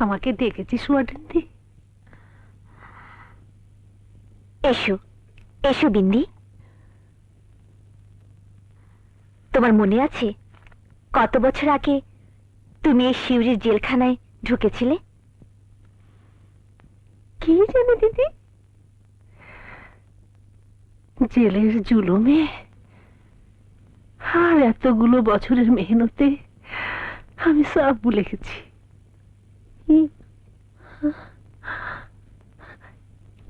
আমাকে ডেকেছিস ওয়ার্ডেনদি? এসো এসো বিন্দি। তোমার মনে আছে কত বছর আগে তুমি এই শিউরির জেলখানায় ঢুকেছিলে? কি জানি দিদি, জেলের জুলুমে আর এতগুলো বছরের মেহনতে আমি সব ভুলে গেছি।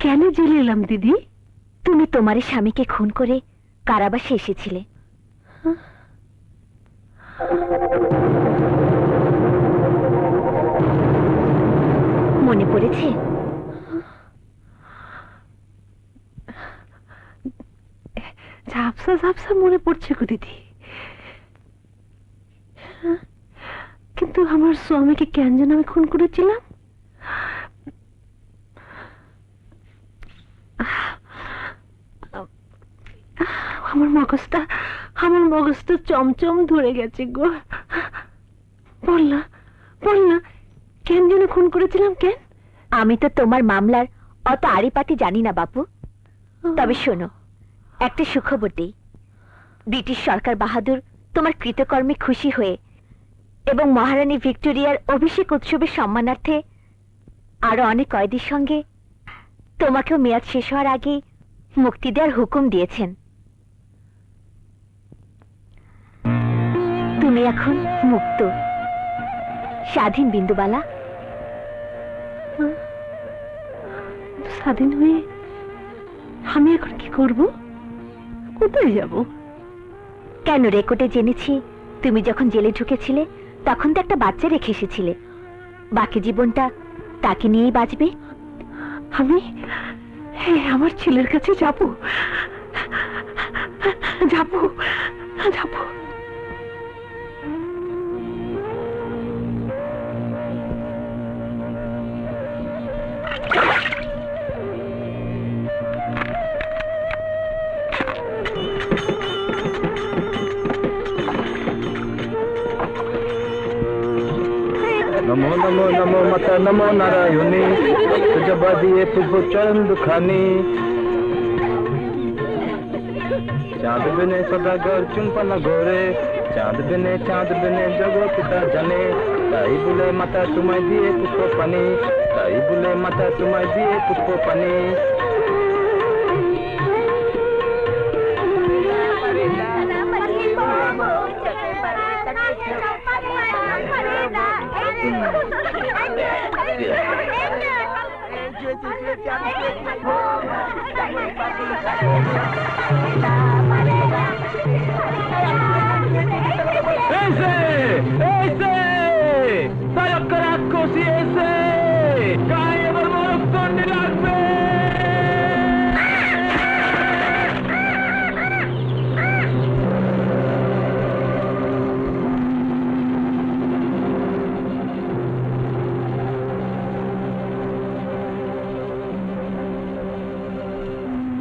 কেন জেলে এলাম দিদি? তুমি তোমার স্বামীকে খুন করে কারাবাসে এসেছিলে। মনে পড়েছে? ঝাপসা ঝাপসা মনে পড়ছে গো দিদি, কিন্তু আমার স্বামীকে কেন যেন আমি খুন করেছিলাম। আমার মগজটা চমচম ধরে গেছে গো। বল না বল না, কেন যেন খুন করেছিলাম? কেন? আমি তো তোমার মামলার অত আড়িপাতি জানি না বাপু, তবে শোনো একটা সুখবর দেই। ব্রিটিশ সরকার বাহাদুর তোমার কৃতকর্মে খুশি হয়ে এবং মহারানী ভিক্টোরিয়ার অভিষেক উৎসবের সম্মানার্থে আরো অনেক কয়েদির সঙ্গে তোমাকেও মেয়াদ শেষ হওয়ার আগে মুক্তি দেওয়ার হুকুম দিয়েছেন। তুমি এখন মুক্ত, স্বাধীন বিন্দুবালা। স্বাধীন হয়ে আমি এখন কি করব? কোথায় যাব? কেন, রেকর্ডে জেনেছি তুমি যখন জেলে ঢুকেছিলে তখন তো একটা বাচ্চা রেখে এসেছিলে। বাকি জীবনটা তাকে নিয়েই বাঁচবে। আমি আমার ছেলের কাছে যাব যাব যাব। नमो नमो नमो माता नमो नारायणी, जबा दिए तुझको चरण दुखानी। चांद बिने सदागर चुंपन गोरे, चांद बिने जगो पिता जाने। ताई बोले माता तुम्हें दिए पुष्प पानी, ताई बोले माता तुम्हें दिए पुष्प पानी।